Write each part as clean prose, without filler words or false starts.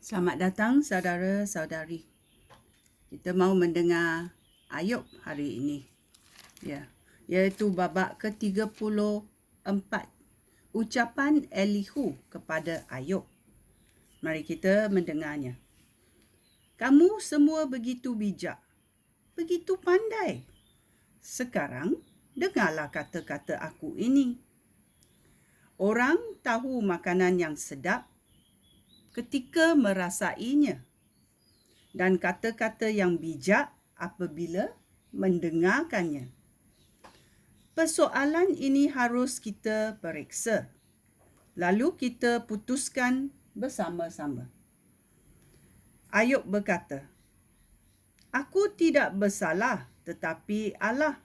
Selamat datang saudara-saudari. Kita mau mendengar Ayub hari ini. Iaitu babak ke-34. Ucapan Elihu kepada Ayub. Mari kita mendengarnya. Kamu semua begitu bijak, begitu pandai. Sekarang dengarlah kata-kata aku ini. Orang tahu makanan yang sedap ketika merasainya, dan kata-kata yang bijak apabila mendengarkannya. Persoalan ini harus kita periksa, lalu kita putuskan bersama-sama. Ayub berkata, "Aku tidak bersalah, tetapi Allah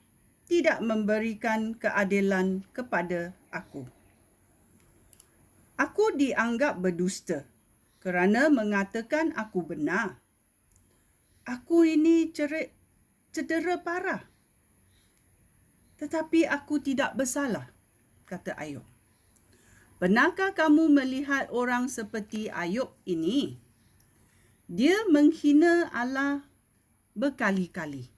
tidak memberikan keadilan kepada aku. Aku dianggap berdusta kerana mengatakan aku benar. Aku ini cedera parah. Tetapi aku tidak bersalah," kata Ayub. Benarkah kamu melihat orang seperti Ayub ini? Dia menghina Allah berkali-kali.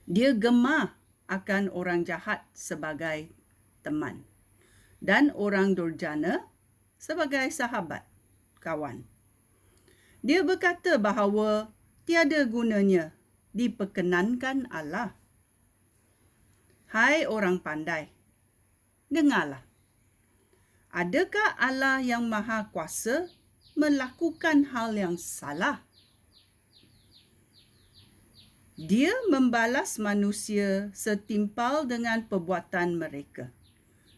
Dia gemar akan orang jahat sebagai teman dan orang durjana sebagai sahabat, kawan. Dia berkata bahawa tiada gunanya diperkenankan Allah. Hai orang pandai, dengarlah. Adakah Allah yang Maha Kuasa melakukan hal yang salah? Dia membalas manusia setimpal dengan perbuatan mereka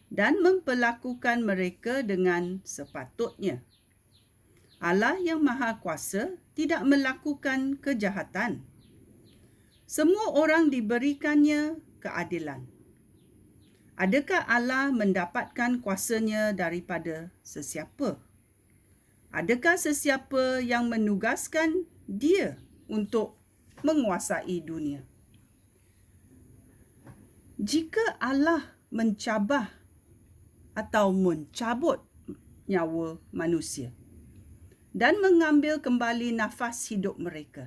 dan memperlakukan mereka dengan sepatutnya. Allah yang Maha Kuasa tidak melakukan kejahatan. Semua orang diberikannya keadilan. Adakah Allah mendapatkan kuasanya daripada sesiapa? Adakah sesiapa yang menugaskan dia untuk menguasai dunia? Jika Allah mencabah atau mencabut nyawa manusia dan mengambil kembali nafas hidup mereka,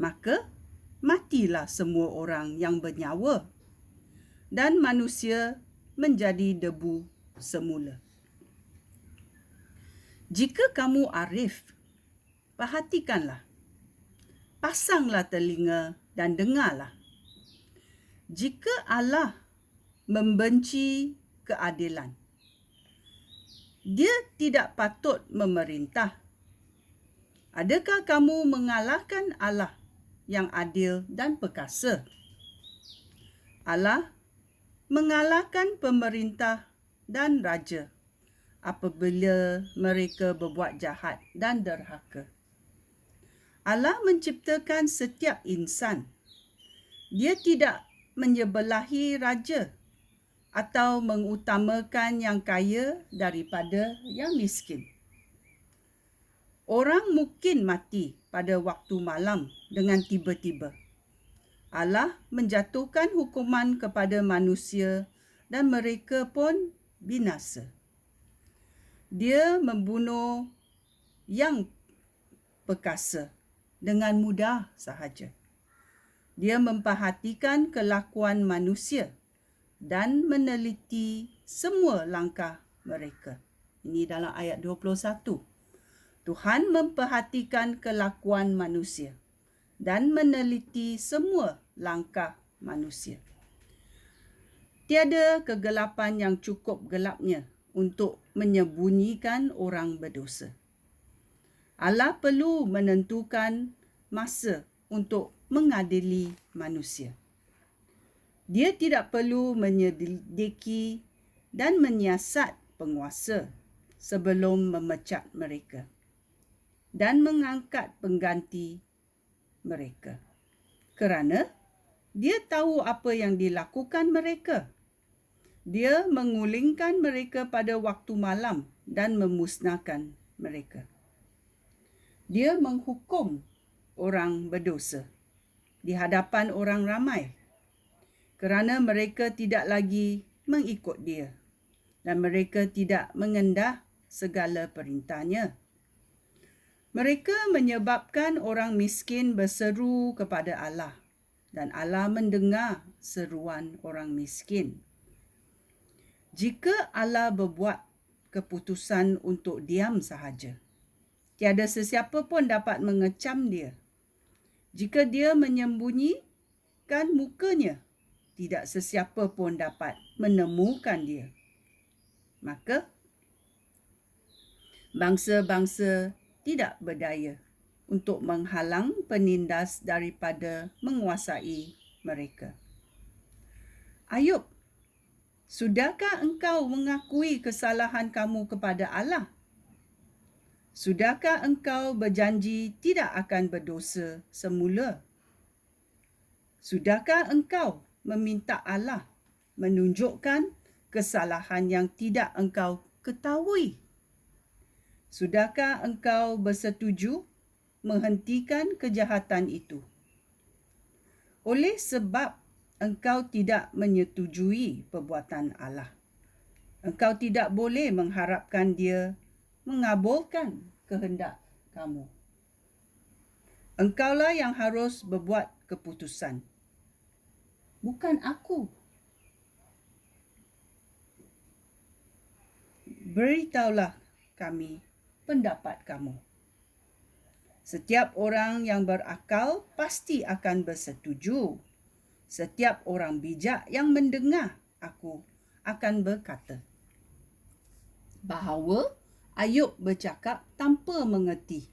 maka matilah semua orang yang bernyawa dan manusia menjadi debu semula. Jika kamu arif, perhatikanlah, pasanglah telinga dan dengarlah. Jika Allah membenci keadilan, Dia tidak patut memerintah. Adakah kamu mengalahkan Allah yang adil dan perkasa? Allah mengalahkan pemerintah dan raja apabila mereka berbuat jahat dan derhaka. Allah menciptakan setiap insan. Dia tidak menyebelahi raja atau mengutamakan yang kaya daripada yang miskin. Orang mungkin mati pada waktu malam dengan tiba-tiba. Allah menjatuhkan hukuman kepada manusia dan mereka pun binasa. Dia membunuh yang perkasa dengan mudah sahaja. Dia memperhatikan kelakuan manusia dan meneliti semua langkah mereka. Ini dalam ayat 21. Tuhan memperhatikan kelakuan manusia dan meneliti semua langkah manusia. Tiada kegelapan yang cukup gelapnya untuk menyembunyikan orang berdosa. Allah perlu menentukan masa untuk mengadili manusia. Dia tidak perlu menyelidiki dan menyiasat penguasa sebelum memecat mereka dan mengangkat pengganti mereka, kerana dia tahu apa yang dilakukan mereka. Dia mengulingkan mereka pada waktu malam dan memusnahkan mereka. Dia menghukum orang berdosa di hadapan orang ramai kerana mereka tidak lagi mengikut dia dan mereka tidak mengendah segala perintahnya. Mereka menyebabkan orang miskin berseru kepada Allah, dan Allah mendengar seruan orang miskin. Jika Allah berbuat keputusan untuk diam sahaja, tiada sesiapa pun dapat mengecam dia. Jika dia menyembunyikan mukanya, tidak sesiapa pun dapat menemukan dia. Maka, bangsa-bangsa tidak berdaya untuk menghalang penindas daripada menguasai mereka. Ayub, sudahkah engkau mengakui kesalahan kamu kepada Allah? Sudahkah engkau berjanji tidak akan berdosa semula? Sudahkah engkau meminta Allah menunjukkan kesalahan yang tidak engkau ketahui? Sudahkah engkau bersetuju menghentikan kejahatan itu? Oleh sebab engkau tidak menyetujui perbuatan Allah, engkau tidak boleh mengharapkan dia mengabulkan kehendak kamu. Engkaulah yang harus berbuat keputusan, bukan aku. Beritahulah kami pendapat kamu. Setiap orang yang berakal pasti akan bersetuju. Setiap orang bijak yang mendengar aku akan berkata bahawa Ayub bercakap tanpa mengerti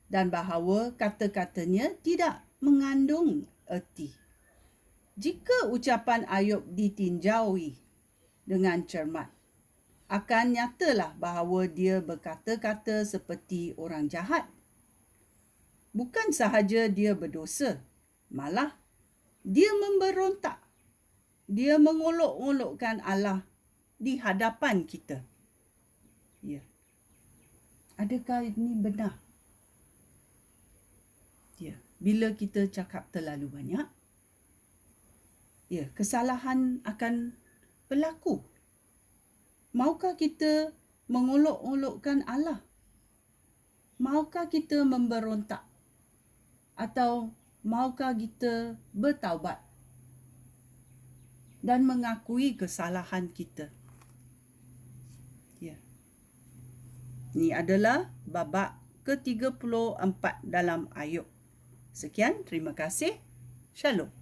dan bahawa kata-katanya tidak mengandung erti. Jika ucapan Ayub ditinjaui dengan cermat, akan nyatalah bahawa dia berkata-kata seperti orang jahat. Bukan sahaja dia berdosa, malah dia memberontak. Dia mengolok-olokkan Allah di hadapan kita. Ya. Adakah ini benar? Ya, bila kita cakap terlalu banyak, ya, kesalahan akan berlaku. Maukah kita mengolok-olokkan Allah? Maukah kita memberontak? Atau maukah kita bertaubat dan mengakui kesalahan kita? Ya. Ini adalah babak ke-34 dalam Ayub. Sekian, terima kasih. Shalom.